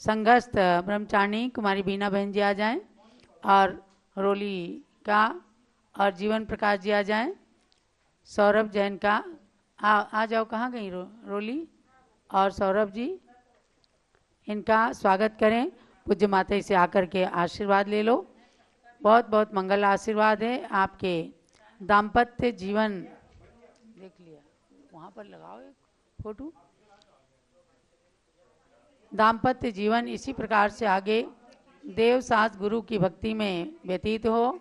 संघस्थ ब्रह्मचारिणी कुमारी बीना बहन जी आ जाएं, और रोली का और जीवन प्रकाश जी आ जाएं। सौरभ जैन का आ जाओ। कहाँ गई रोली और सौरभ जी? इनका स्वागत करें। पूज्य माता से आकर के आशीर्वाद ले लो। बहुत बहुत मंगल आशीर्वाद है आपके दाम्पत्य जीवन। देख लिया, वहाँ पर लगाओ एक फोटो। दाम्पत्य जीवन इसी प्रकार से आगे देव सास गुरु की भक्ति में व्यतीत हो।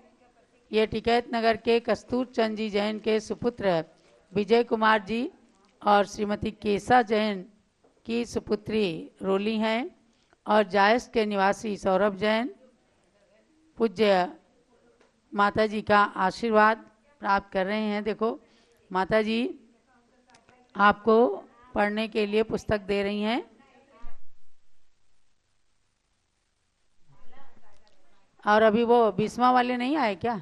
ये टिकैत नगर के कस्तूर चंद जी जैन के सुपुत्र विजय कुमार जी और श्रीमती केसा जैन की सुपुत्री रोली हैं, और जायस के निवासी सौरभ जैन पूज्य माता जी का आशीर्वाद प्राप्त कर रहे हैं। देखो माता जी आपको पढ़ने के लिए पुस्तक दे रही हैं। और अभी वो 20वां वाले नहीं आए क्या?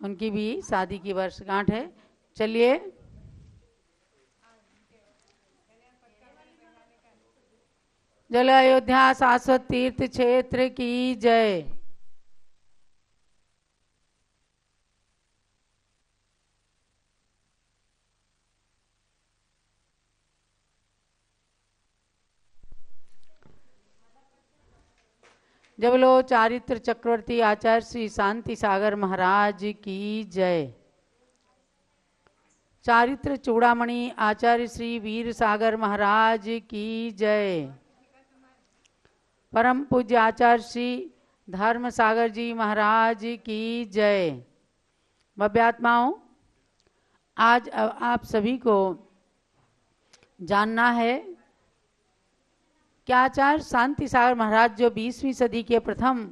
उनकी भी शादी की वर्षगांठ है। चलिए जल अयोध्या शाश्वत तीर्थ क्षेत्र की जय। जब लो चारित्र चक्रवर्ती आचार्य श्री शांति सागर महाराज की जय। चारित्र चूड़ामणि आचार्य श्री वीर सागर महाराज की जय। परम पूज्य आचार्य श्री धर्म सागर जी महाराज की जय। भव्यात्माओं, आज आप सभी को जानना है कि आचार्य शांति सागर महाराज जो 20वीं सदी के प्रथम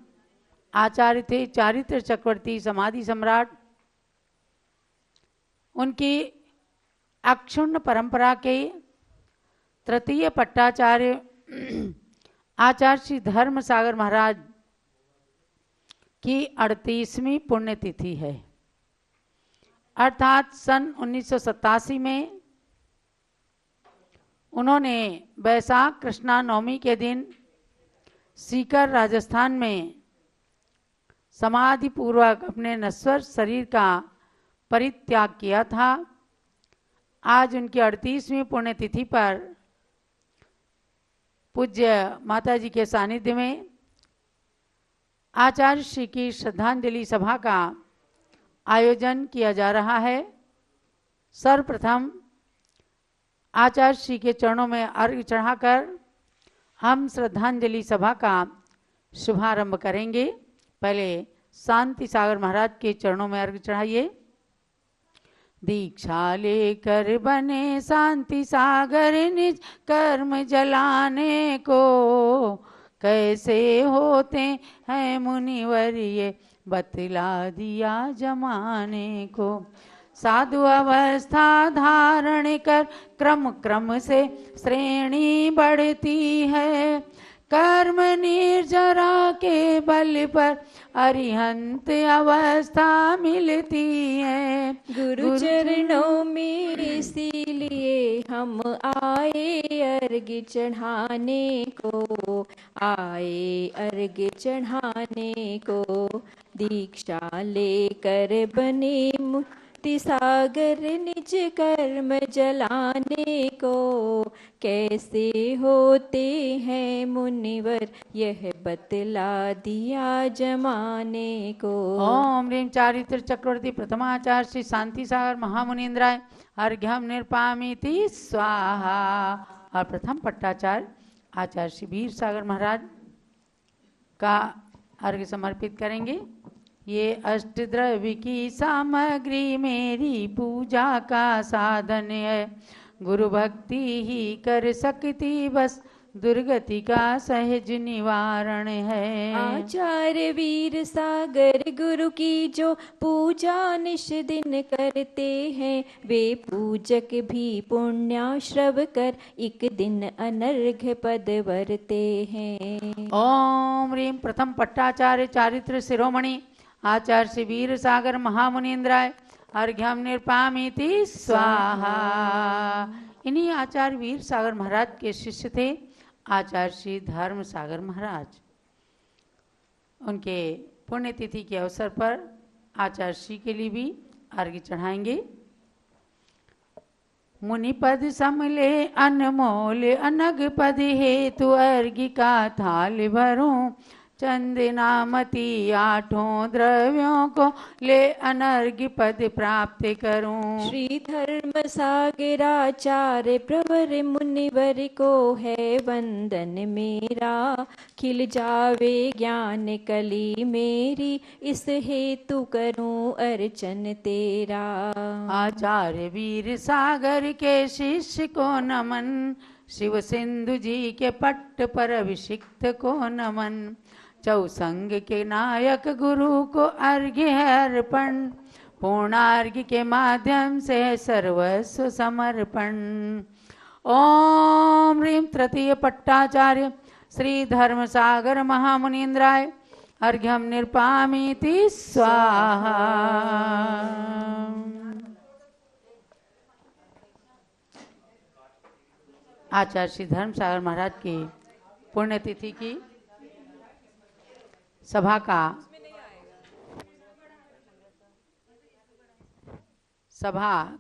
आचार्य थे, चारित्र चक्रवर्ती समाधि सम्राट, उनकी अक्षुण्ण परंपरा के तृतीय पट्टाचार्य आचार्य श्री धर्म सागर महाराज की 38वीं पुण्यतिथि है। अर्थात सन 1987 में उन्होंने वैशाख कृष्णा नवमी के दिन सीकर राजस्थान में समाधि पूर्वक अपने नश्वर शरीर का परित्याग किया था। आज उनकी 38वीं पुण्यतिथि पर पूज्य माता जी के सानिध्य में आचार्य श्री की श्रद्धांजलि सभा का आयोजन किया जा रहा है। सर्वप्रथम आचार्य श्री के चरणों में अर्घ्य चढ़ाकर हम श्रद्धांजलि सभा का शुभारंभ करेंगे। पहले शांति सागर महाराज के चरणों में अर्घ्य चढ़ाइए। दीक्षा लेकर बने शांति सागर निज कर्म जलाने को, कैसे होते हैं मुनिवर ये बतला दिया जमाने को। साधु अवस्था धारण कर क्रम क्रम से श्रेणी बढ़ती है, कर्म निर्जरा के बल पर अरिहंत अवस्था मिलती है। गुरु चरणों में इसीलिए हम आए अर्घ्य चढ़ाने को, आए अर्घ्य चढ़ाने को। दीक्षा लेकर बने मुक्ति सागर निज कर्म जलाने को, कैसे होते हैं मुनिवर यह बतला दिया जमाने को। ओम ह्रीं चारित्र चक्रवर्ती प्रथमाचार्य श्री शांति सागर महामुनीन्द्राय अर्घ्यम निर्पामिति स्वाहा। और प्रथम पट्टाचार्य आचार्य श्री वीर सागर महाराज का अर्घ्य समर्पित करेंगे। ये अष्टद्रव्य की सामग्री मेरी पूजा का साधन है, गुरु भक्ति ही कर सकती बस दुर्गति का सहज निवारण है। आचार्य वीर सागर गुरु की जो पूजा निश दिन करते हैं, वे पूजक भी पुण्याश्रव कर एक दिन अनर्घ्य पद वरते हैं। ओम ह्रीं प्रथम पट्टाचार्य चारित्र शिरोमणि आचार्य श्री वीर सागर महामुनीन्द्राय अर्घ्यम निर्पामिति स्वाहा। इन्हीं आचार्य वीर सागर महाराज के शिष्य थे आचार्य श्री धर्म सागर महाराज, उनके पुण्यतिथि के अवसर पर आचार्य श्री के लिए भी अर्घ्य चढ़ाएंगे। मुनिपद समले अनमोल अनग पद हेतु अर्घ्य का थाल भरूं, चंदनामती आठों द्रव्यों को ले अनर्घ्य पद प्राप्त करूं। श्री धर्म सागराचार्य प्रवर मुनिवर को है वंदन मेरा, खिल जावे ज्ञान कली मेरी, इस हेतु करूं अर्चन तेरा। आचार्य वीर सागर के शिष्य को नमन, शिव सिंधु जी के पट्ट पर अभिषिक्त को नमन। चौसंग के नायक गुरु को अर्घ्य है अर्पण, पूर्णार्घ्य के माध्यम से सर्वस्व समर्पण। ओम ह्रीं तृतीय पट्टाचार्य श्री धर्म सागर महामुनीन्द्राय अर्घ्यम निर्पामीति स्वाहा। आचार्य श्री धर्म सागर महाराज की पुण्यतिथि की सभा का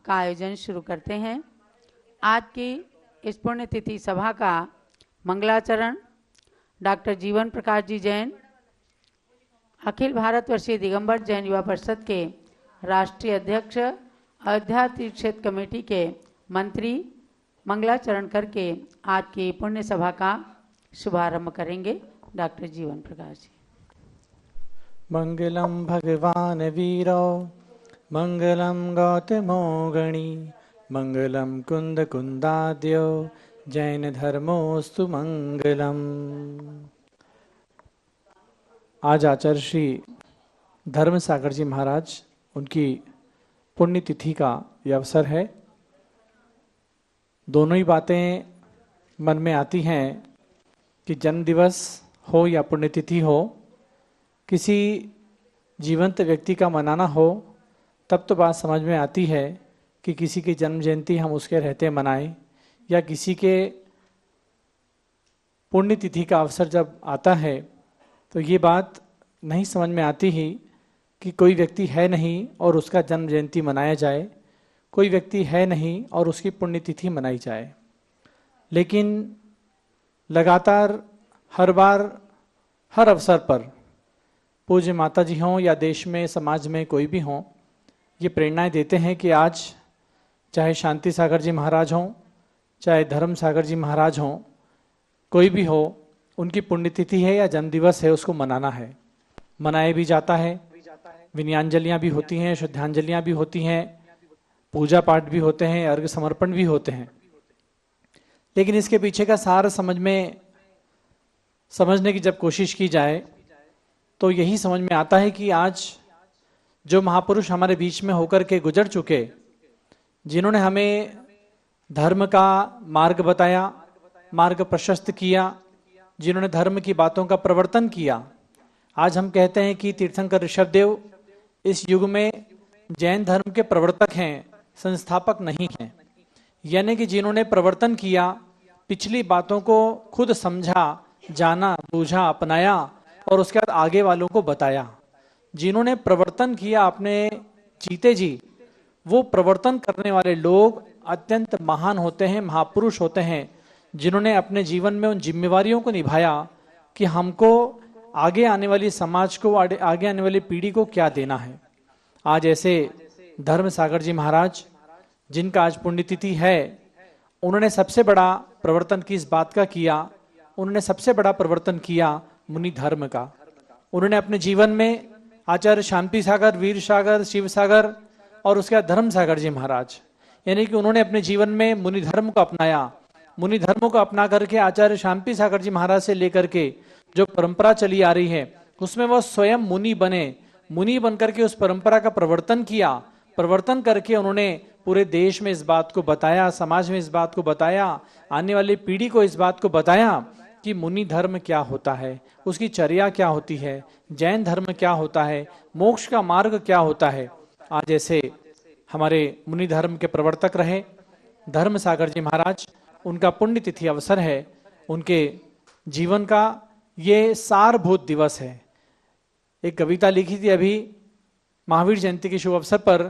आयोजन शुरू करते हैं। आज की इस पुण्यतिथि सभा का मंगलाचरण डॉक्टर जीवन प्रकाश जी जैन, अखिल भारतवर्षीय दिगंबर जैन युवा परिषद के राष्ट्रीय अध्यक्ष, अयोध्या तीर्थ क्षेत्र कमेटी के मंत्री मंगलाचरण करके आज की पुण्य सभा का शुभारंभ करेंगे। डॉक्टर जीवन प्रकाश जी। मंगलम भगवान वीरो, मंगलम गौतमो गणी, मंगलम कुंद कुंदाद्यो, जैन धर्मोस्तु मंगलम। आज आचार्य श्री धर्म सागर जी महाराज, उनकी पुण्यतिथि का यह अवसर है। दोनों ही बातें मन में आती हैं कि जन्म दिवस हो या पुण्यतिथि हो, किसी जीवंत व्यक्ति का मनाना हो, तब तो बात समझ में आती है कि किसी की जन्म जयंती हम उसके रहते मनाएं, या किसी के पुण्यतिथि का अवसर जब आता है तो ये बात नहीं समझ में आती ही कि कोई व्यक्ति है नहीं और उसका जन्म जयंती मनाया जाए, कोई व्यक्ति है नहीं और उसकी पुण्यतिथि मनाई जाए। लेकिन लगातार हर बार हर अवसर पर पूज्य माता जी हों या देश में समाज में कोई भी हों, ये प्रेरणाएं देते हैं कि आज चाहे शांति सागर जी महाराज हों, चाहे धर्म सागर जी महाराज हों, कोई भी हो, उनकी पुण्यतिथि है या जन्मदिवस है, उसको मनाना है। मनाया भी जाता है, विनयांजलियाँ भी होती हैं, श्रद्धांजलियाँ भी होती हैं, पूजा पाठ भी होते हैं, अर्घ्य समर्पण भी होते हैं। लेकिन इसके पीछे का सार समझने की जब कोशिश की जाए तो यही समझ में आता है कि आज जो महापुरुष हमारे बीच में होकर के गुजर चुके, जिन्होंने हमें धर्म का मार्ग बताया, मार्ग प्रशस्त किया, जिन्होंने धर्म की बातों का प्रवर्तन किया, आज हम कहते हैं कि तीर्थंकर ऋषभदेव इस युग में जैन धर्म के प्रवर्तक हैं, संस्थापक नहीं हैं। यानी कि जिन्होंने प्रवर्तन किया, पिछली बातों को खुद समझा, जाना, बूझा, अपनाया और उसके बाद आगे वालों को बताया। जिन्होंने प्रवर्तन किया अपने जीते जी, वो प्रवर्तन करने वाले लोग अत्यंत महान होते हैं, महापुरुष होते हैं, जिन्होंने अपने जीवन में उन जिम्मेवारियों को निभाया कि हमको आगे आने वाली समाज को, आगे आने वाली पीढ़ी को क्या देना है। आज ऐसे धर्म सागर जी महाराज, जिनका आज पुण्यतिथि है, उन्होंने सबसे बड़ा प्रवर्तन किस बात का किया? उन्होंने सबसे बड़ा प्रवर्तन किया मुनि धर्म का। उन्होंने अपने जीवन में आचार्य शांति सागर, वीर सागर, शिव सागर और उसके बाद धर्म सागर जी महाराज, यानी कि उन्होंने अपने जीवन में मुनि धर्म को अपनाया। मुनि धर्म को अपना करके आचार्य शांति सागर जी महाराज से लेकर के जो परंपरा चली आ रही है, उसमें वह स्वयं मुनि बने, मुनि बनकर के उस परंपरा का प्रवर्तन किया। प्रवर्तन करके उन्होंने पूरे देश में इस बात को बताया, समाज में इस बात को बताया, आने वाली पीढ़ी को इस बात को बताया कि मुनि धर्म क्या होता है, उसकी चर्या क्या होती है, जैन धर्म क्या होता है, मोक्ष का मार्ग क्या होता है। आज ऐसे हमारे मुनि धर्म के प्रवर्तक रहे धर्म सागर जी महाराज, उनका पुण्यतिथि अवसर है। उनके जीवन का ये सारभूत दिवस है। एक कविता लिखी थी अभी महावीर जयंती के शुभ अवसर पर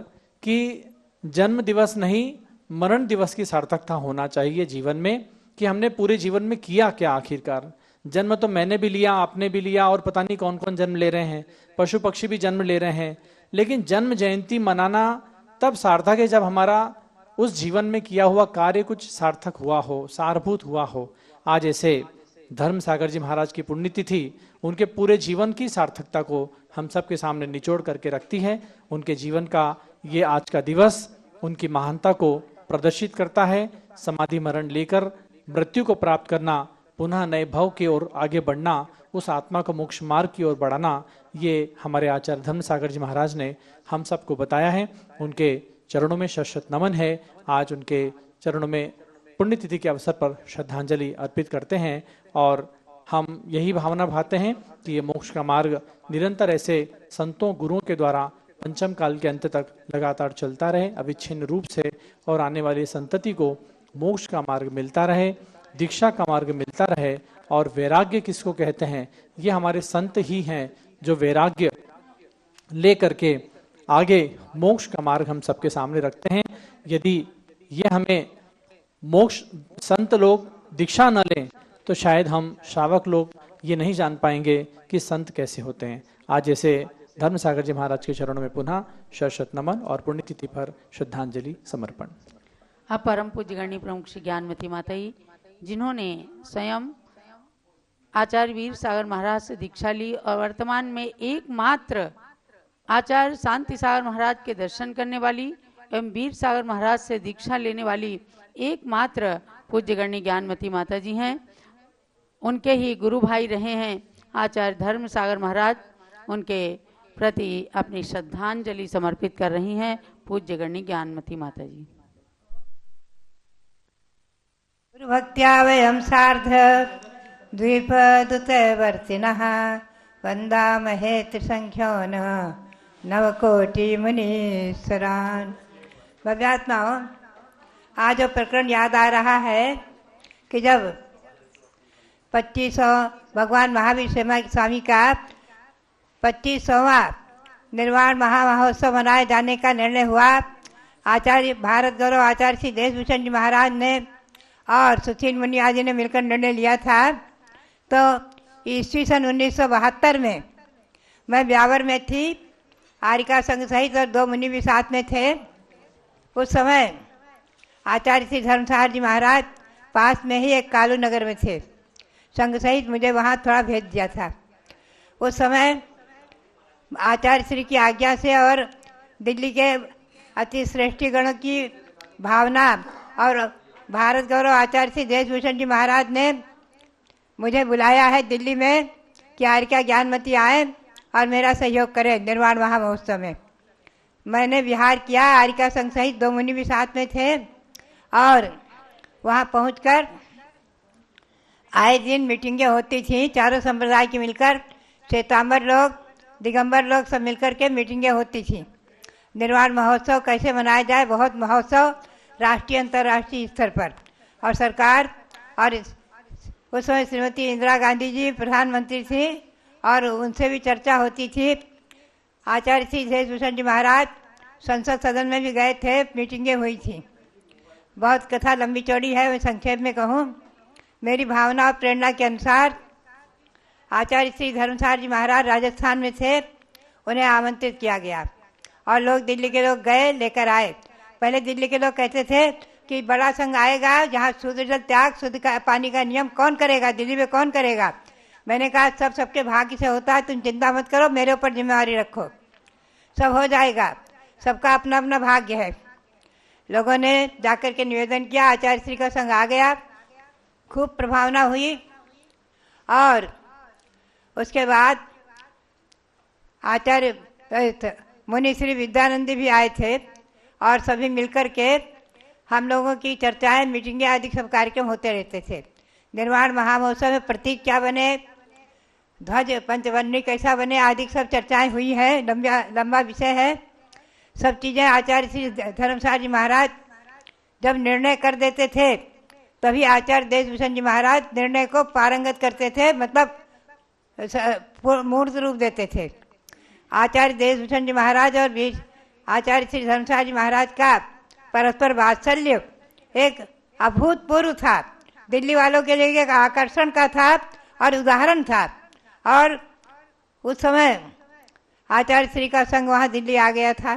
कि जन्म दिवस नहीं मरण दिवस की सार्थकता होना चाहिए जीवन में, कि हमने पूरे जीवन में किया क्या आखिरकार। जन्म तो मैंने भी लिया, आपने भी लिया, और पता नहीं कौन कौन जन्म ले रहे हैं, पशु पक्षी भी जन्म ले रहे हैं, लेकिन जन्म जयंती मनाना तब सार्थक है जब हमारा उस जीवन में किया हुआ कार्य कुछ सार्थक हुआ हो, सारभूत हुआ हो। आज ऐसे धर्म सागर जी महाराज की पुण्यतिथि उनके पूरे जीवन की सार्थकता को हम सबके सामने निचोड़ करके रखती है। उनके जीवन का ये आज का दिवस उनकी महानता को प्रदर्शित करता है। समाधि मरण लेकर मृत्यु को प्राप्त करना, पुनः नए भव की ओर आगे बढ़ना, उस आत्मा को मोक्ष मार्ग की ओर बढ़ाना, ये हमारे आचार्य धर्म सागर जी महाराज ने हम सबको बताया है। उनके चरणों में शत नमन है। आज उनके चरणों में पुण्यतिथि के अवसर पर श्रद्धांजलि अर्पित करते हैं और हम यही भावना भाते हैं कि ये मोक्ष का मार्ग निरंतर ऐसे संतों गुरुओं के द्वारा पंचम काल के अंत तक लगातार चलता रहे अविच्छिन्न रूप से, और आने वाली संतति को मोक्ष का मार्ग मिलता रहे, दीक्षा का मार्ग मिलता रहे। और वैराग्य किसको कहते हैं? ये हमारे संत ही हैं जो वैराग्य ले करके आगे मोक्ष का मार्ग हम सबके सामने रखते हैं। यदि ये हमें मोक्ष संत लोग दीक्षा न लें तो शायद हम श्रावक लोग ये नहीं जान पाएंगे कि संत कैसे होते हैं। आज जैसे धर्म सागर जी महाराज के चरणों में पुनः शत नमन और पुण्यतिथि पर श्रद्धांजलि समर्पण। अब परम पूज्य गणी प्रमुख श्री ज्ञानमती माता जी, जिन्होंने स्वयं आचार्य वीर सागर महाराज से दीक्षा ली और वर्तमान में एकमात्र आचार्य शांति सागर महाराज के दर्शन करने वाली एवं वीर सागर महाराज से दीक्षा लेने वाली एकमात्र पूज्य गणी ज्ञानमती माता जी हैं। उनके ही गुरु भाई रहे हैं आचार्य धर्म सागर महाराज। उनके प्रति अपनी श्रद्धांजलि समर्पित कर रही हैं पूज्य गणी ज्ञानमती माता जी। गुरु भक्त्या वयं सार्ध द्वीपदुतवर्तिनः वन्दामहे त्रिसंख्योन नवकोटि मुनीश्वरान्। भव्यात्माओं, आज जो प्रकरण याद आ रहा है कि जब 2500 भगवान महावीर स्वामी का 25वां निर्वाण महामहोत्सव मनाए जाने का निर्णय हुआ, आचार्य भारत गौरव आचार्य श्री देशभूषण जी महाराज ने और सुशील मुनि आदि ने मिलकर निर्णय लिया था। तो ईस्वी सन 1972 में मैं ब्यावर में थी, आरिका संघ सहित और 2 मुनि भी साथ में थे। उस समय आचार्य श्री धर्मसागर जी महाराज पास में ही एक कालू नगर में थे, संघ सहित मुझे वहाँ थोड़ा भेज दिया था। उस समय आचार्य श्री की आज्ञा से और दिल्ली के अति श्रेष्ठी गणों की भावना और भारत गौरव आचार्य श्री देशभूषण जी महाराज ने मुझे बुलाया है दिल्ली में कि आरिका ज्ञानमती आए और मेरा सहयोग करें निर्वाण महामहोत्सव में। मैंने विहार किया, आरिका संघ सहित 2 मुनि भी साथ में थे और वहाँ पहुंचकर आए दिन मीटिंगें होती थी, चारों संप्रदाय की मिलकर, श्वेतांबर लोग, दिगंबर लोग सब मिलकर के मीटिंगें होती थी। निर्वाण महोत्सव कैसे मनाया जाए, बहुत महोत्सव राष्ट्रीय अंतर्राष्ट्रीय स्तर पर। और सरकार और उस समय श्रीमती इंदिरा गांधी जी प्रधानमंत्री थी और उनसे भी चर्चा होती थी। आचार्य श्री देशभूषण जी महाराज संसद सदन में भी गए थे, मीटिंगें हुई थी। बहुत कथा लंबी चौड़ी है, मैं संक्षेप में कहूँ। मेरी भावना और प्रेरणा के अनुसार आचार्य श्री धर्मसागर जी महाराज राजस्थान में थे, उन्हें आमंत्रित किया गया और लोग, दिल्ली के लोग गए, लेकर आए। पहले दिल्ली के लोग कहते थे कि बड़ा संघ आएगा जहाँ शुद्ध जल त्याग, शुद्ध पानी का नियम कौन करेगा, दिल्ली में कौन करेगा। मैंने कहा सब सबके भाग्य से होता है, तुम चिंता मत करो, मेरे ऊपर जिम्मेवारी रखो, सब हो जाएगा, सबका अपना अपना भाग्य है। लोगों ने जाकर के निवेदन किया, आचार्य श्री का संघ आ गया, खूब प्रभावना हुई। और उसके बाद आचार्य मुनि श्री विद्यानंदी भी आए थे और सभी मिलकर के हम लोगों की चर्चाएं, मीटिंगें आदि सब कार्यक्रम होते रहते थे। निर्वाण महामहोत्सव में प्रतीक क्या बने, ध्वज पंचवर्णी कैसा बने, आदि सब चर्चाएं हुई है, लंबा विषय है। सब चीज़ें आचार्य श्री धर्मसागर जी महाराज जब निर्णय कर देते थे तभी आचार्य देशभूषण जी महाराज निर्णय को पारंगत करते थे, मतलब मूर्त रूप देते थे। आचार्य देशभूषण जी महाराज और आचार्य श्री धर्मशाला जी महाराज का परस्पर वात्सल्य एक अभूतपूर्व था। दिल्ली वालों के लिए एक आकर्षण का था और उदाहरण था। और उस समय आचार्य श्री का संग वहाँ दिल्ली आ गया था।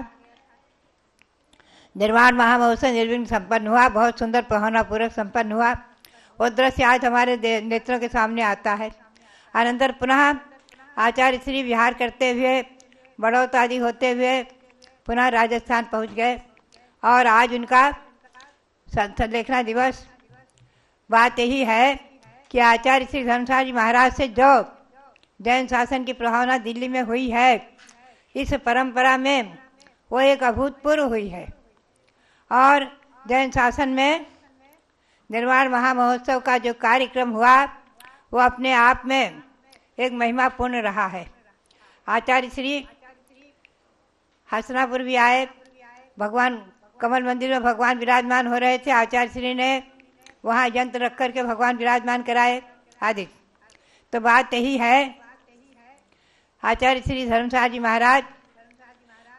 निर्वाण महामहोत्सव निर्विघ्न संपन्न हुआ, बहुत सुंदर भावनापूर्वक संपन्न हुआ। वो दृश्य आज हमारे नेत्रों के सामने आता है। अनंतर पुनः आचार्य श्री विहार करते हुए बड़ौत आदि होते हुए पुनः राजस्थान पहुंच गए और आज उनका लेखना दिवस। बात यही है कि आचार्य श्री धर्मशाला जी महाराज से जो जैन शासन की प्रभावना दिल्ली में हुई है, इस परंपरा में वो एक अभूतपूर्व हुई है। और जैन शासन में निर्वाण महामहोत्सव का जो कार्यक्रम हुआ वो अपने आप में एक महिमापूर्ण रहा है। आचार्य श्री हसनापुर भी आए, भगवान कमल मंदिर में भगवान विराजमान हो रहे थे। आचार्य श्री ने वहाँ यंत्र रख करके भगवान विराजमान कराए आदि। तो बात यही है, आचार्य श्री धर्मशाला जी महाराज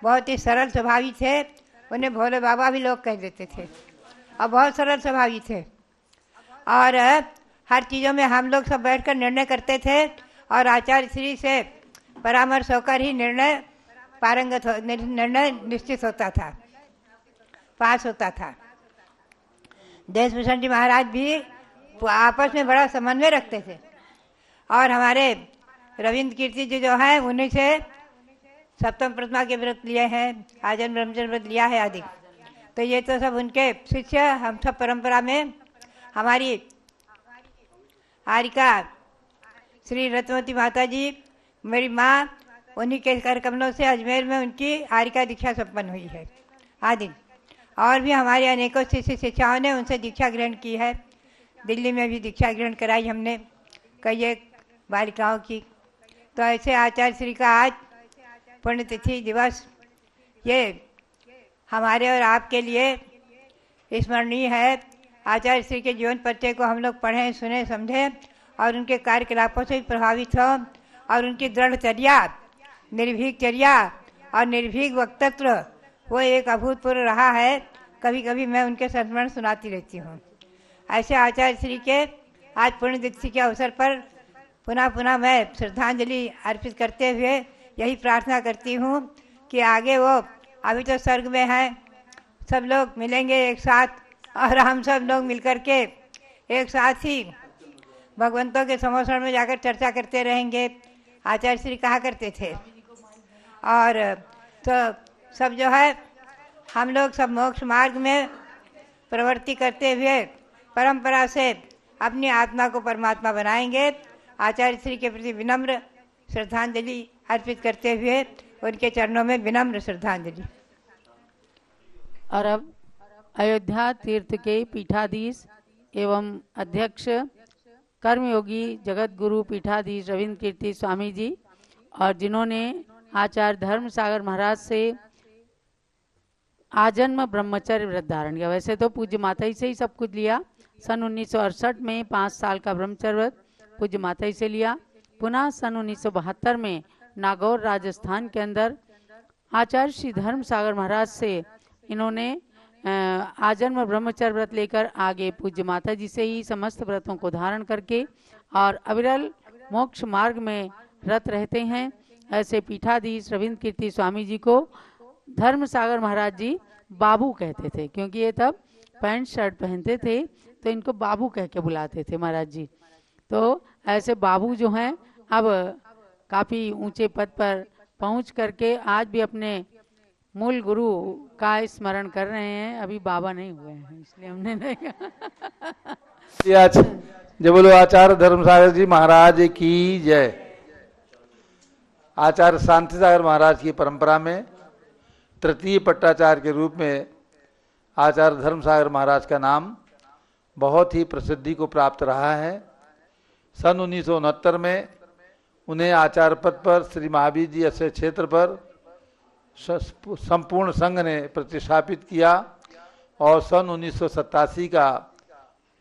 बहुत ही सरल स्वभावी थे। उन्हें भोले बाबा भी लोग कह देते थे और बहुत सरल स्वभावी थे। और हर चीज़ों में हम लोग सब बैठकर निर्णय करते थे और आचार्य श्री से परामर्श होकर ही निर्णय निर्णय निश्चित होता था, पास होता था। देशभूषण जी महाराज भी आपस में बड़ा समन्वय रखते थे। और हमारे रविंद्र कीर्ति जी जो है उन्हीं से सप्तम प्रतिमा के व्रत लिए हैं, आजन ब्रह्मचर्य व्रत लिया है आदि। तो ये तो सब उनके शिष्य। हम सब परंपरा में हमारी आरिका श्री रत्नवती माता जी, मेरी माँ, उन्हीं के कर कमलों से अजमेर में उनकी आरिका दीक्षा संपन्न हुई है आदि। और भी हमारे अनेकों शिष्य शिक्षाओं ने उनसे दीक्षा ग्रहण की है। दिल्ली में भी दीक्षा ग्रहण कराई हमने कई एक बालिकाओं की। तो ऐसे आचार्य श्री का आज पुण्यतिथि दिवस ये हमारे और आपके लिए स्मरणीय है। आचार्य श्री के जीवन परिचय को हम लोग पढ़ें, सुने, समझें और उनके कार्यकलापों से भी प्रभावित हों। और उनकी दृढ़चर्या, निर्भीक चर्या और निर्भीक वक्तृत्व वो एक अभूतपूर्व रहा है। कभी कभी मैं उनके संस्मरण सुनाती रहती हूँ। ऐसे आचार्य श्री के आज पुण्यतिथि के अवसर पर पुनः पुनः मैं श्रद्धांजलि अर्पित करते हुए यही प्रार्थना करती हूँ कि आगे वो, अभी तो स्वर्ग में हैं, सब लोग मिलेंगे एक साथ और हम सब लोग मिलकर के एक साथ ही भगवंतों के समोषण में जाकर चर्चा करते रहेंगे, आचार्य श्री कहा करते थे। और तो सब जो है हम लोग सब मोक्ष मार्ग में प्रवृत्ति करते हुए परंपरा से अपनी आत्मा को परमात्मा बनाएंगे। आचार्य श्री के प्रति विनम्र श्रद्धांजलि अर्पित करते हुए उनके चरणों में विनम्र श्रद्धांजलि। और अब अयोध्या तीर्थ के पीठाधीश एवं अध्यक्ष कर्मयोगी जगत गुरु पीठाधीश रविंद्र कीर्ति स्वामी जी, और जिन्होंने आचार्य धर्म सागर महाराज से आजन्म ब्रह्मचर्य व्रत धारण किया। वैसे तो पूज्य माता ही से ही सब कुछ लिया। सन 1968 में 5 साल का ब्रह्मचर्य व्रत पूज्य माता ही से लिया। पुनः सन 1972 में नागौर राजस्थान के अंदर आचार्य श्री धर्म सागर महाराज से इन्होंने आजन्म ब्रह्मचर्य व्रत लेकर आगे पूज्य माता जी से ही समस्त व्रतों को धारण करके और अविरल मोक्ष मार्ग में रत रहते हैं। ऐसे पीठाधीश रविंद्र कीर्ति स्वामी जी को धर्म सागर महाराज जी बाबू कहते थे, क्योंकि ये तब पैंट शर्ट पहनते थे तो इनको बाबू कह के बुलाते थे महाराज जी। तो ऐसे बाबू जो हैं अब काफ़ी ऊंचे पद पर पहुंच करके आज भी अपने मूल गुरु का स्मरण कर रहे हैं। अभी बाबा नहीं हुए हैं इसलिए हमने नहीं कहा। जय बोलो आचार्य धर्म सागर जी महाराज की जय। आचार्य शांति सागर महाराज की परंपरा में तृतीय पट्टाचार्य के रूप में आचार्य धर्म सागर महाराज का नाम बहुत ही प्रसिद्धि को प्राप्त रहा है। सन 1969 में उन्हें आचार्य पद पर श्री महावीर जी ऐसे क्षेत्र पर संपूर्ण संघ ने प्रतिष्ठापित किया और सन 1987 का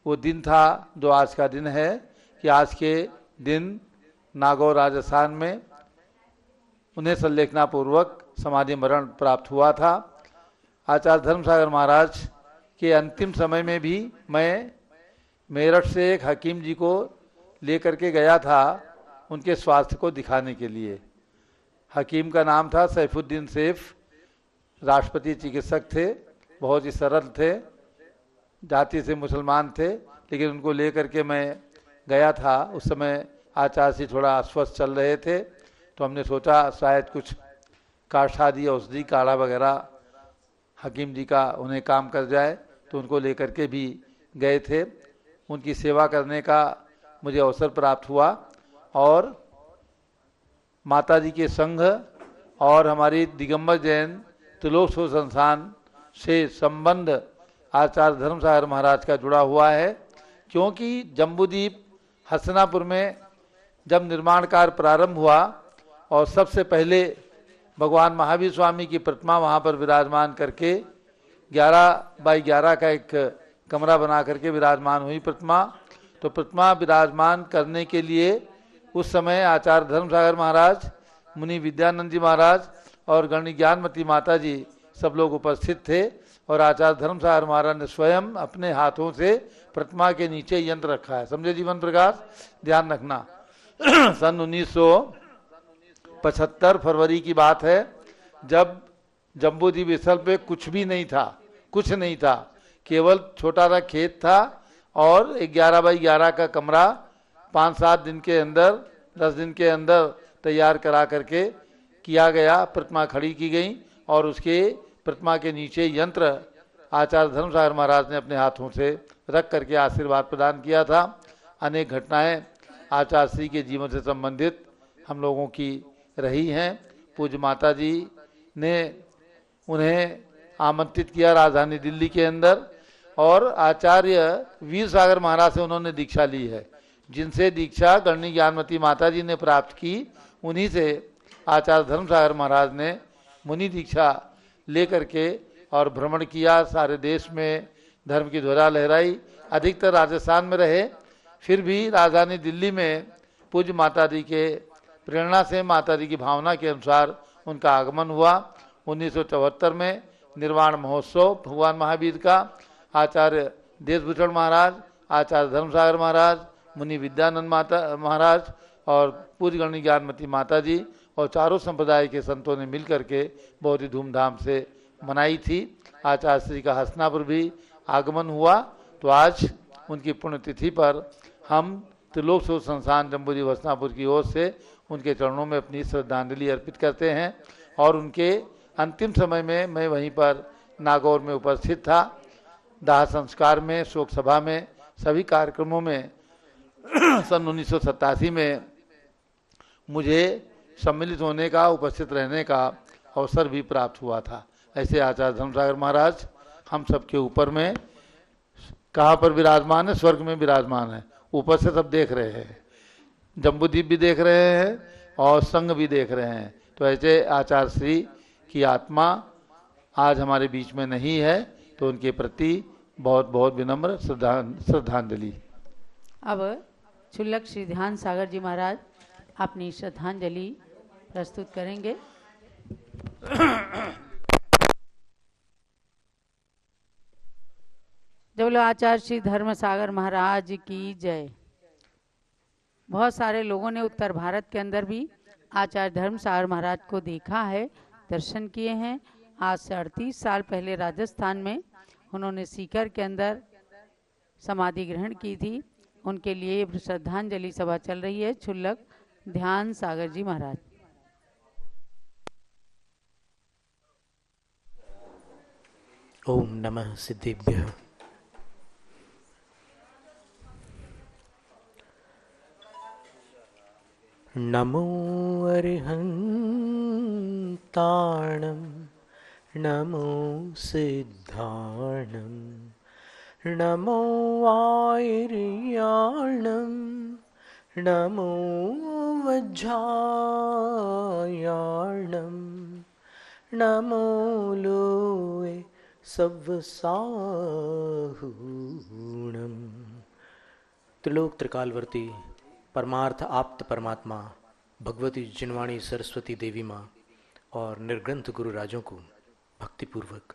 वो दिन था जो आज का दिन है कि आज के दिन नागौर राजस्थान में उन्हें संलेखना पूर्वक समाधि मरण प्राप्त हुआ था। आचार्य धर्मसागर महाराज के अंतिम समय में भी मैं मेरठ से एक हकीम जी को लेकर के गया था उनके स्वास्थ्य को दिखाने के लिए। हकीम का नाम था सैफुद्दीन सैफ, राष्ट्रपति चिकित्सक थे, बहुत ही सरल थे, जाति से मुसलमान थे, लेकिन उनको लेकर के मैं गया था। उस समय आचार्य जी थोड़ा अस्वस्थ चल रहे थे, तो हमने सोचा शायद कुछ काढ़ादी औषधि काढ़ा वगैरह हकीम जी का उन्हें काम कर जाए, तो उनको लेकर के भी गए थे। उनकी सेवा करने का मुझे अवसर प्राप्त हुआ और माता जी के संघ और हमारी दिगंबर जैन त्रिलोक शोध संस्थान से संबंध आचार्य धर्मसागर महाराज का जुड़ा हुआ है, क्योंकि जम्बूद्वीप हसनापुर में जब निर्माण कार्य प्रारंभ हुआ और सबसे पहले भगवान महावीर स्वामी की प्रतिमा वहाँ पर विराजमान करके 11x11 का एक कमरा बना करके विराजमान हुई प्रतिमा। तो प्रतिमा विराजमान करने के लिए उस समय आचार्य धर्मसागर महाराज, मुनि विद्यानंद जी महाराज और गणनी ज्ञानमती माता जी सब लोग उपस्थित थे और आचार्य धर्मसागर महाराज ने स्वयं अपने हाथों से प्रतिमा के नीचे यंत्र रखा है। समझे जीवन प्रकाश, ध्यान रखना। सन 1975 फरवरी की बात है, जब जम्बूद्वीप स्थल पे कुछ भी नहीं था, कुछ नहीं था, केवल छोटा सा खेत था और 11x11 का कमरा 5-7 दिन के अंदर, 10 दिन के अंदर तैयार करा करके किया गया। प्रतिमा खड़ी की गई और उसके प्रतिमा के नीचे यंत्र आचार्य धर्मसागर महाराज ने अपने हाथों से रख करके आशीर्वाद प्रदान किया था। अनेक घटनाएं आचार्य श्री के जीवन से संबंधित हम लोगों की रही हैं। पूज्य माता जी ने उन्हें आमंत्रित किया राजधानी दिल्ली के अंदर और आचार्य वीर सागर महाराज से उन्होंने दीक्षा ली है। जिनसे दीक्षा गणनी ज्ञानमती माता जी ने प्राप्त की, उन्हीं से आचार्य धर्मसागर महाराज ने मुनि दीक्षा लेकर के और भ्रमण किया, सारे देश में धर्म की ध्वजा लहराई। अधिकतर राजस्थान में रहे, फिर भी राजधानी दिल्ली में पूज्य माता जी के प्रेरणा से, माता जी की भावना के अनुसार उनका आगमन हुआ। 1974 में निर्वाण महोत्सव भगवान महावीर का आचार्य देशभूषण महाराज, आचार्य धर्मसागर महाराज, मुनि विद्यानंद माता महाराज और पूज्य गणनी ज्ञानमती माता जी और चारों संप्रदाय के संतों ने मिलकर के बहुत ही धूमधाम से मनाई थी। आचार्य श्री का हसनापुर भी आगमन हुआ। तो आज उनकी पुण्यतिथि पर हम त्रिलोक शोध संस्थान जम्बूद्वीप हसनापुर की ओर से उनके चरणों में अपनी श्रद्धांजलि अर्पित करते हैं। और उनके अंतिम समय में मैं वहीं पर नागौर में उपस्थित था। दाह संस्कार में, शोक सभा में, सभी कार्यक्रमों में सन 1987 में मुझे सम्मिलित होने का, उपस्थित रहने का अवसर भी प्राप्त हुआ था। ऐसे आचार्य धर्मसागर महाराज हम सबके ऊपर में कहाँ पर विराजमान है? स्वर्ग में विराजमान है। ऊपर से सब देख रहे हैं, जम्बूद्वीप भी देख रहे हैं और संघ भी देख रहे हैं। तो ऐसे आचार्य श्री की आत्मा आज हमारे बीच में नहीं है, तो उनके प्रति बहुत बहुत विनम्र श्रद्धांजलि। अब क्षुल्लक श्री ध्यान सागर जी महाराज अपनी श्रद्धांजलि प्रस्तुत करेंगे। जब बोलो आचार्य श्री धर्म सागर महाराज की जय। बहुत सारे लोगों ने उत्तर भारत के अंदर भी आचार्य धर्म सागर महाराज को देखा है, दर्शन किए हैं। आज से 38 साल पहले राजस्थान में उन्होंने सीकर के अंदर समाधि ग्रहण की थी। उनके लिए श्रद्धांजलि सभा चल रही है। क्षुल्लक ध्यान सागर जी महाराज। ओम नमः सिद्धेभ्यः। नमो अरिहन्ताणं नमो सिद्धाणं नमो आयर्याणं नमो वज्रायाणं नमो लोए सव्साहूणम्। त्रिलोक त्रिकालवर्ती परमार्थ आप्त परमात्मा भगवती जिनवाणी सरस्वती देवी माँ और निर्ग्रंथ गुरु राजों को भक्तिपूर्वक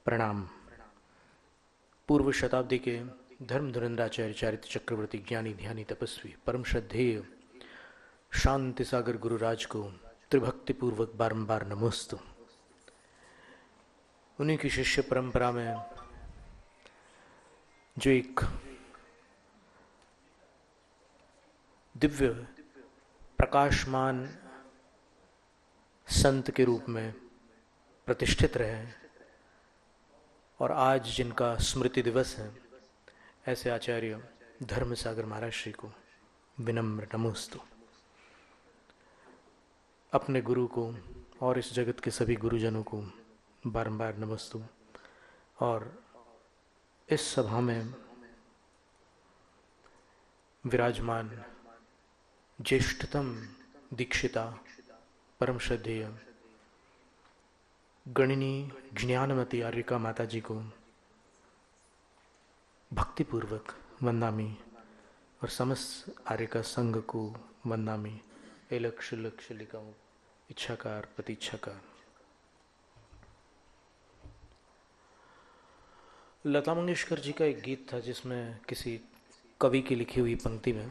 प्रणाम। पूर्व शताब्दी के धर्म धुरंधराचार्य चारित्र चक्रवर्ती ज्ञानी ध्यानी तपस्वी परम श्रद्धेय शांति सागर गुरुराज को त्रिभक्तिपूर्वक बारंबार नमोस्तु। उन्हीं की शिष्य परंपरा में जो एक दिव्य प्रकाशमान संत के रूप में प्रतिष्ठित रहे और आज जिनका स्मृति दिवस है, ऐसे आचार्य धर्म सागर महाराज श्री को विनम्र नमोस्तु। अपने गुरु को और इस जगत के सभी गुरुजनों को बारंबार नमोस्तु। और इस सभा में विराजमान ज्येष्ठतम दीक्षिता परम श्रद्धेय गणिनी ज्ञानमती आर्यिका माता जी को भक्तिपूर्वक वंदामी और समस्त आर्यिका संघ को वंदामी। लक्ष्य लक्ष्य लिखाऊं इच्छाकार प्रतीक्षाकार। लता मंगेशकर जी का एक गीत था जिसमें किसी कवि की लिखी हुई पंक्ति में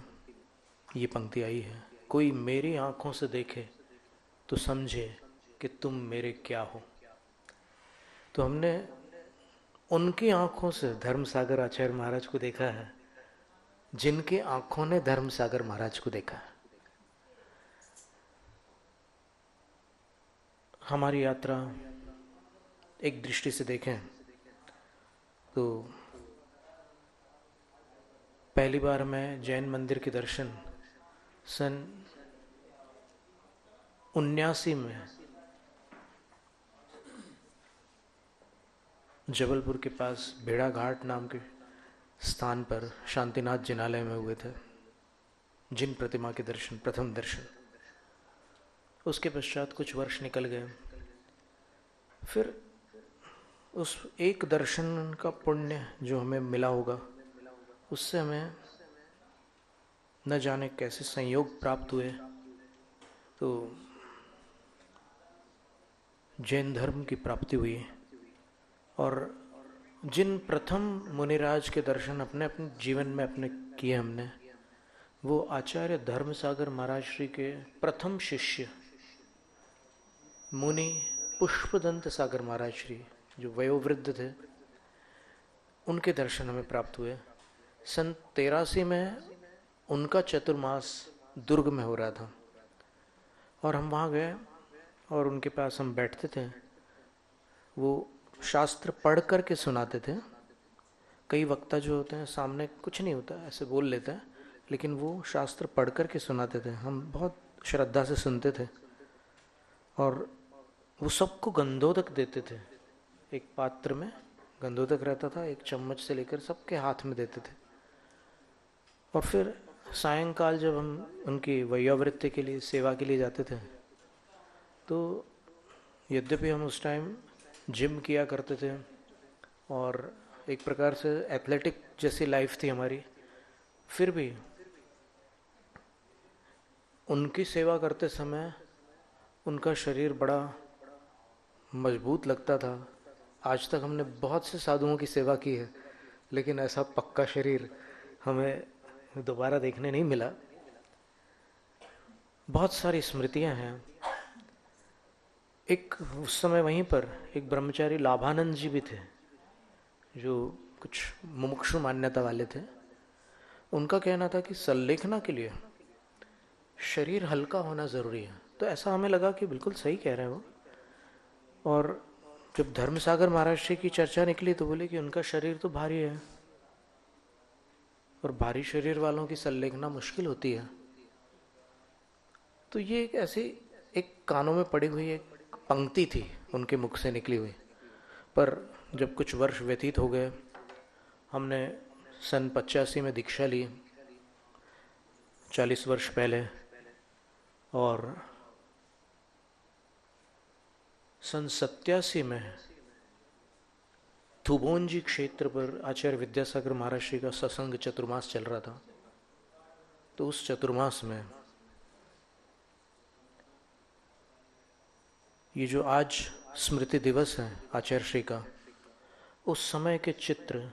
ये पंक्ति आई है, कोई मेरी आंखों से देखे तो समझे कि तुम मेरे क्या हो। तो हमने उनकी आंखों से धर्म सागर आचार्य महाराज को देखा है जिनकी आंखों ने धर्म सागर महाराज को देखा है। हमारी यात्रा एक दृष्टि से देखें तो पहली बार मैं जैन मंदिर के दर्शन सन 79 में जबलपुर के पास भेड़ा घाट नाम के स्थान पर शांतिनाथ जिनालय में हुए थे। जिन प्रतिमा के दर्शन, प्रथम दर्शन। उसके पश्चात कुछ वर्ष निकल गए। फिर उस एक दर्शन का पुण्य जो हमें मिला होगा उससे हमें न जाने कैसे संयोग प्राप्त हुए, तो जैन धर्म की प्राप्ति हुई। और जिन प्रथम मुनिराज के दर्शन अपने अपने जीवन में अपने किए हमने, वो आचार्य धर्म सागर महाराज श्री के प्रथम शिष्य मुनि पुष्पदंत सागर महाराज श्री जो वयोवृद्ध थे, उनके दर्शन हमें प्राप्त हुए। सन 83 में उनका चतुर्मास दुर्ग में हो रहा था और हम वहाँ गए और उनके पास हम बैठते थे। वो शास्त्र पढ़ कर के सुनाते थे। कई वक्ता जो होते हैं सामने कुछ नहीं होता, ऐसे बोल लेते हैं, लेकिन वो शास्त्र पढ़ कर के सुनाते थे। हम बहुत श्रद्धा से सुनते थे और वो सबको गंधोदक देते थे। एक पात्र में गंधोदक रहता था, एक चम्मच से लेकर सबके हाथ में देते थे। और फिर सायंकाल जब हम उनकी वयोवृत्ति के लिए, सेवा के लिए जाते थे, तो यद्यपि हम उस टाइम जिम किया करते थे और एक प्रकार से एथलेटिक जैसी लाइफ थी हमारी, फिर भी उनकी सेवा करते समय उनका शरीर बड़ा मजबूत लगता था। आज तक हमने बहुत से साधुओं की सेवा की है, लेकिन ऐसा पक्का शरीर हमें दोबारा देखने नहीं मिला। बहुत सारी स्मृतियां हैं। एक उस समय वहीं पर एक ब्रह्मचारी लाभानंद जी भी थे जो कुछ मुमुक्षु मान्यता वाले थे। उनका कहना था कि संलेखना के लिए शरीर हल्का होना ज़रूरी है। तो ऐसा हमें लगा कि बिल्कुल सही कह रहे हैं वो। और जब धर्म सागर महाराज जी की चर्चा निकली तो बोले कि उनका शरीर तो भारी है और भारी शरीर वालों की संलेखना मुश्किल होती है। तो ये एक ऐसी एक कानों में पड़ी हुई एक पंक्ति थी उनके मुख से निकली हुई। पर जब कुछ वर्ष व्यतीत हो गए, हमने सन 85 में दीक्षा ली, 40 वर्ष पहले, और सन 87 में थुबोंजी क्षेत्र पर आचार्य विद्यासागर महाराज श्री का सत्संग चतुर्मास चल रहा था। तो उस चतुर्मास में ये जो आज स्मृति दिवस है आचार्य श्री का, उस समय के चित्र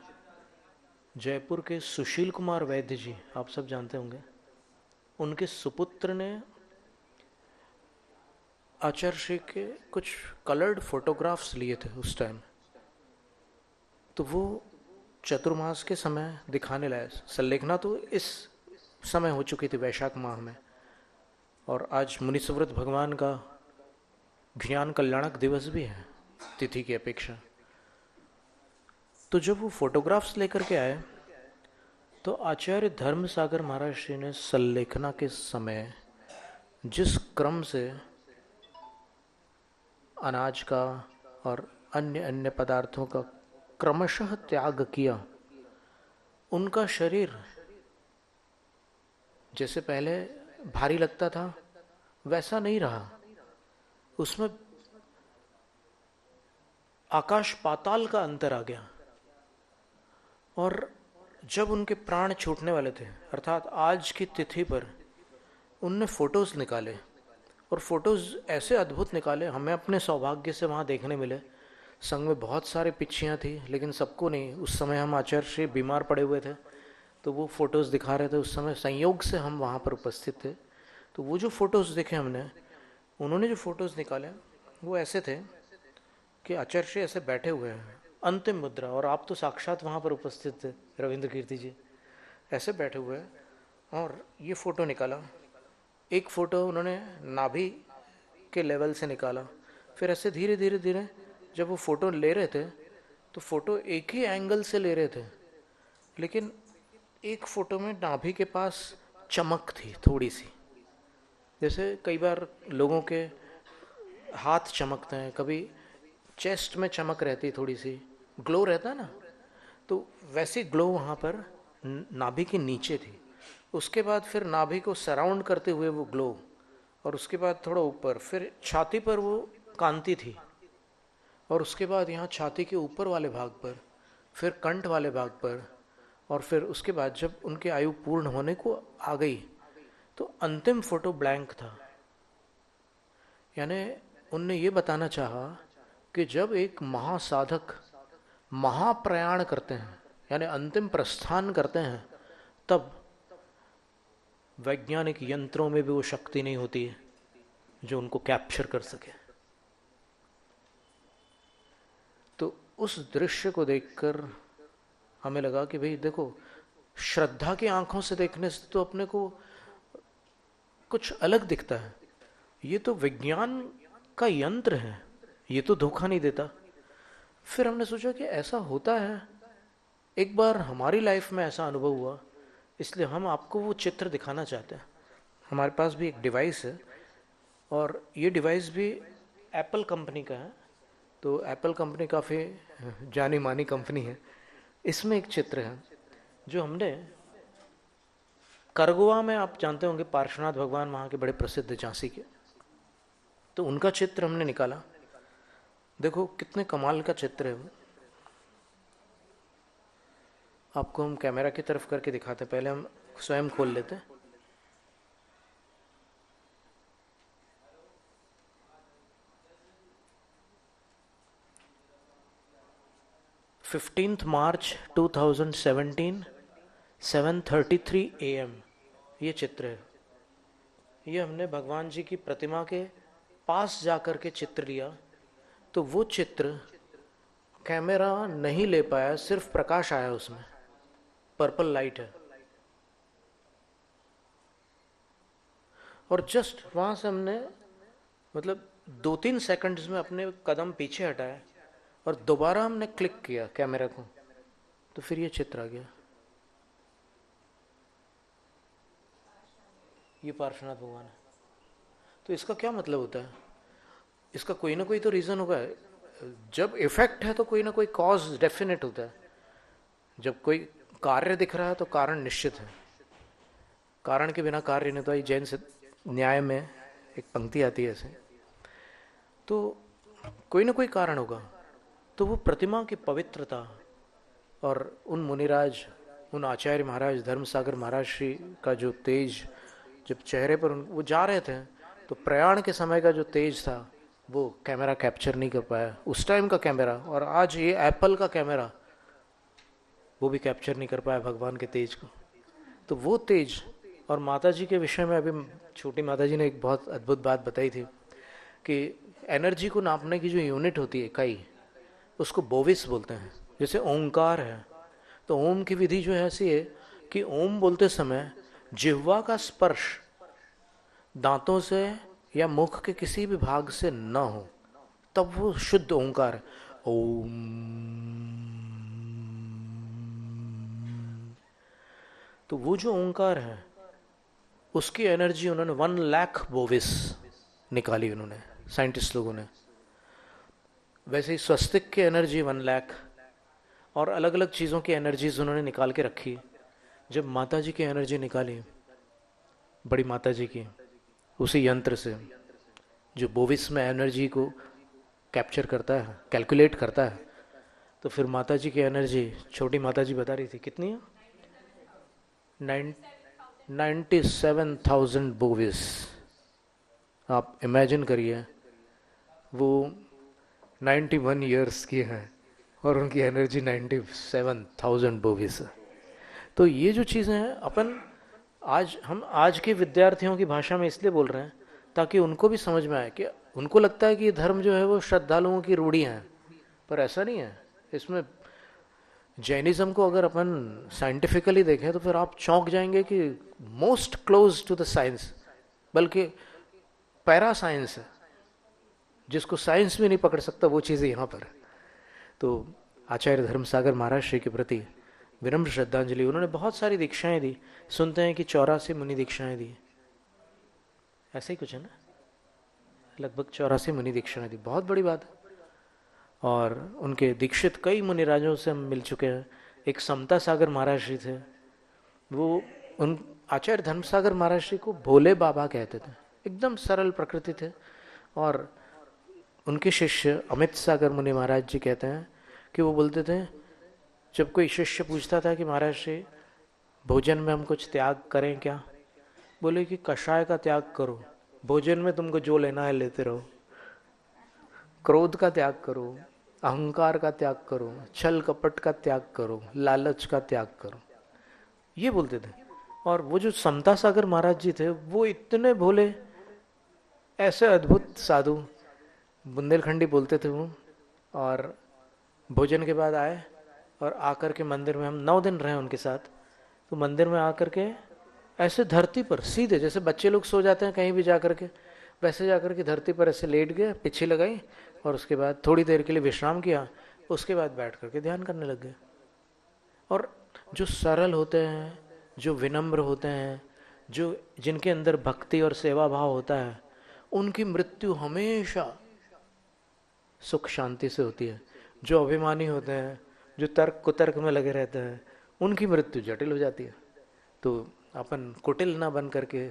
जयपुर के सुशील कुमार वैद्य जी, आप सब जानते होंगे, उनके सुपुत्र ने आचार्य श्री के कुछ कलर्ड फोटोग्राफ्स लिए थे उस टाइम। तो वो चतुर्मास के समय दिखाने लाए। संलेखना तो इस समय हो चुकी थी वैशाख माह में, और आज मुनिसुव्रत भगवान का ज्ञान कल्याणक दिवस भी है तिथि की अपेक्षा। तो जब वो फोटोग्राफ्स लेकर के आए तो आचार्य धर्म सागर महाराज श्री ने संलेखना के समय जिस क्रम से अनाज का और अन्य अन्य पदार्थों का क्रमशः त्याग किया, उनका शरीर जैसे पहले भारी लगता था वैसा नहीं रहा। उसमें आकाश पाताल का अंतर आ गया। और जब उनके प्राण छूटने वाले थे, अर्थात आज की तिथि पर, उनने फोटोज निकाले, और फोटोज ऐसे अद्भुत निकाले, हमें अपने सौभाग्य से वहाँ देखने मिले। संग में बहुत सारे पिच्छियाँ थी, लेकिन सबको नहीं। उस समय हम आचार्य श्री बीमार पड़े हुए थे, तो वो फोटोज़ दिखा रहे थे। उस समय संयोग से हम वहाँ पर उपस्थित थे। तो वो जो फोटोज़ देखे हमने, उन्होंने जो फोटोज़ निकाले वो ऐसे थे कि आचार्य श्री ऐसे बैठे हुए हैं, अंतिम मुद्रा, और आप तो साक्षात वहाँ पर उपस्थित थे, रविंद्र कीर्ति जी ऐसे बैठे हुए हैं। और ये फ़ोटो निकाला, एक फ़ोटो उन्होंने नाभि के लेवल से निकाला। फिर ऐसे धीरे धीरे धीरे जब वो फ़ोटो ले रहे थे तो फ़ोटो एक ही एंगल से ले रहे थे, लेकिन एक फ़ोटो में नाभि के पास चमक थी थोड़ी सी। जैसे कई बार लोगों के हाथ चमकते हैं, कभी चेस्ट में चमक रहती है, थोड़ी सी ग्लो रहता है ना, तो वैसी ग्लो वहाँ पर नाभि के नीचे थी। उसके बाद फिर नाभि को सराउंड करते हुए वो ग्लो, और उसके बाद थोड़ा ऊपर, फिर छाती पर वो कांति थी, और उसके बाद यहाँ छाती के ऊपर वाले भाग पर, फिर कंठ वाले भाग पर, और फिर उसके बाद जब उनकी आयु पूर्ण होने को आ गई तो अंतिम फोटो ब्लैंक था। यानी उनने ये बताना चाहा कि जब एक महासाधक महाप्रयाण करते हैं, यानी अंतिम प्रस्थान करते हैं, तब वैज्ञानिक यंत्रों में भी वो शक्ति नहीं होती है जो उनको कैप्चर कर सके। तो उस दृश्य को देखकर हमें लगा कि भाई देखो, श्रद्धा की आंखों से देखने से तो अपने को कुछ अलग दिखता है, ये तो विज्ञान का यंत्र है, ये तो धोखा नहीं देता। फिर हमने सोचा कि ऐसा होता है, एक बार हमारी लाइफ में ऐसा अनुभव हुआ, इसलिए हम आपको वो चित्र दिखाना चाहते हैं। हमारे पास भी एक डिवाइस है, और ये डिवाइस भी एप्पल कंपनी का है। तो एप्पल कंपनी काफ़ी जानी मानी कंपनी है। इसमें एक चित्र है जो हमने करगोवा में, आप जानते होंगे पार्श्वनाथ भगवान वहाँ के बड़े प्रसिद्ध झांसी के, तो उनका चित्र हमने निकाला। देखो कितने कमाल का चित्र है वो। आपको हम कैमरा की तरफ करके दिखाते, पहले हम स्वयं खोल लेते। March 2017, 7:33 AM ये चित्र है। ये हमने भगवान जी की प्रतिमा के पास जाकर के चित्र लिया। तो वो चित्र कैमरा नहीं ले पाया, सिर्फ प्रकाश आया उसमें, पर्पल लाइट है। और जस्ट वहां से हमने मतलब 2-3 सेकंड्स में अपने कदम पीछे हटाए और दोबारा हमने क्लिक किया कैमरा को, तो फिर ये चित्र आ गया। ये पार्श्वनाथ भगवान है। तो इसका क्या मतलब होता है? इसका कोई ना कोई तो रीजन होगा। जब इफेक्ट है तो कोई ना कोई कॉज डेफिनेट होता है। जब कोई कार्य दिख रहा है तो कारण निश्चित है। कारण के बिना कार्य नहीं। तो जैन से न्याय में एक पंक्ति आती है ऐसे, तो कोई ना कोई कारण होगा। तो वो प्रतिमा की पवित्रता और उन मुनिराज, उन आचार्य महाराज धर्मसागर महाराज श्री का जो तेज, जब चेहरे पर वो जा रहे थे तो प्रयाण के समय का जो तेज था वो कैमरा कैप्चर नहीं कर पाया, उस टाइम का कैमरा। और आज ये एप्पल का कैमरा वो भी कैप्चर नहीं कर पाया भगवान के तेज को। तो वो तेज, और माता जी के विषय में अभी छोटी माता जी ने एक बहुत अद्भुत बात बताई थी कि एनर्जी को नापने की जो यूनिट होती है इकाई, उसको बोविस बोलते हैं। जैसे ओंकार है, तो ओम की विधि जो है ऐसी है कि ओम बोलते समय जिह्वा का स्पर्श दांतों से या मुख के किसी भी भाग से न हो, तब वो शुद्ध ओंकार है। ओम। तो वो जो ओंकार है उसकी एनर्जी उन्होंने 1 लाख बोविस निकाली, उन्होंने साइंटिस्ट लोगों ने। वैसे ही स्वस्तिक की एनर्जी 1 लाख, और अलग अलग चीज़ों की एनर्जीज उन्होंने निकाल के रखी। जब माता जी की एनर्जी निकाली, बड़ी माता जी की, उसी यंत्र से जो बोविस में एनर्जी को कैप्चर करता है, कैलकुलेट करता है, तो फिर माता जी की एनर्जी, छोटी माता जी बता रही थी कितनी है, 97,000 बोविस। आप इमेजिन करिए, वो 91 ईयर्स की है और उनकी एनर्जी 97,000 बोविस है। तो ये जो चीज़ें हैं, अपन हम आज के विद्यार्थियों की भाषा में इसलिए बोल रहे हैं ताकि उनको भी समझ में आए कि उनको लगता है कि धर्म जो है वो श्रद्धालुओं की रूढ़ियाँ हैं, पर ऐसा नहीं है। इसमें जैनिज्म को अगर अपन साइंटिफिकली देखें तो फिर आप चौंक जाएंगे कि most close to the science, बल्कि पैरा साइंस है, जिसको साइंस भी नहीं पकड़ सकता वो चीज़ें यहाँ पर। तो आचार्य धर्मसागर महाराज श्री के प्रति विनम्र श्रद्धांजलि। उन्होंने बहुत सारी दीक्षाएं दी, सुनते हैं कि 84 मुनि दीक्षाएं दी, ऐसे ही कुछ है ना, लगभग 84 मुनि दीक्षाएं दी, बहुत बड़ी बात है। और उनके दीक्षित कई मुनिराजों से हम मिल चुके हैं। एक समता सागर महाराज श्री थे, वो उन आचार्य धर्मसागर महाराज श्री को भोले बाबा कहते थे, एकदम सरल प्रकृति थे। और उनके शिष्य अमित सागर मुनि महाराज जी कहते हैं कि वो बोलते थे, जब कोई शिष्य पूछता था कि महाराज श्री भोजन में हम कुछ त्याग करें क्या, बोले कि कषाय का त्याग करो, भोजन में तुमको जो लेना है लेते रहो, क्रोध का त्याग करो, अहंकार का त्याग करो, छल कपट का त्याग करो, लालच का त्याग करो, ये बोलते थे। और वो जो समता सागर महाराज जी थे वो इतने भोले, ऐसे अद्भुत साधु, बुंदेलखंडी बोलते थे वो। और भोजन के बाद आए और आकर के मंदिर में, हम 9 दिन रहे उनके साथ, तो मंदिर में आकर के ऐसे धरती पर सीधे, जैसे बच्चे लोग सो जाते हैं कहीं भी जाकर के, वैसे जाकर के धरती पर ऐसे लेट गए, पिछी लगाई और उसके बाद थोड़ी देर के लिए विश्राम किया, उसके बाद बैठ करके ध्यान करने लग गए। और जो सरल होते हैं, जो विनम्र होते हैं, जो जिनके अंदर भक्ति और सेवा भाव होता है, उनकी मृत्यु हमेशा सुख शांति से होती है। जो अभिमानी होते हैं, जो तर्क कुतर्क में लगे रहते हैं, उनकी मृत्यु जटिल हो जाती है। तो अपन कुटिल ना बन करके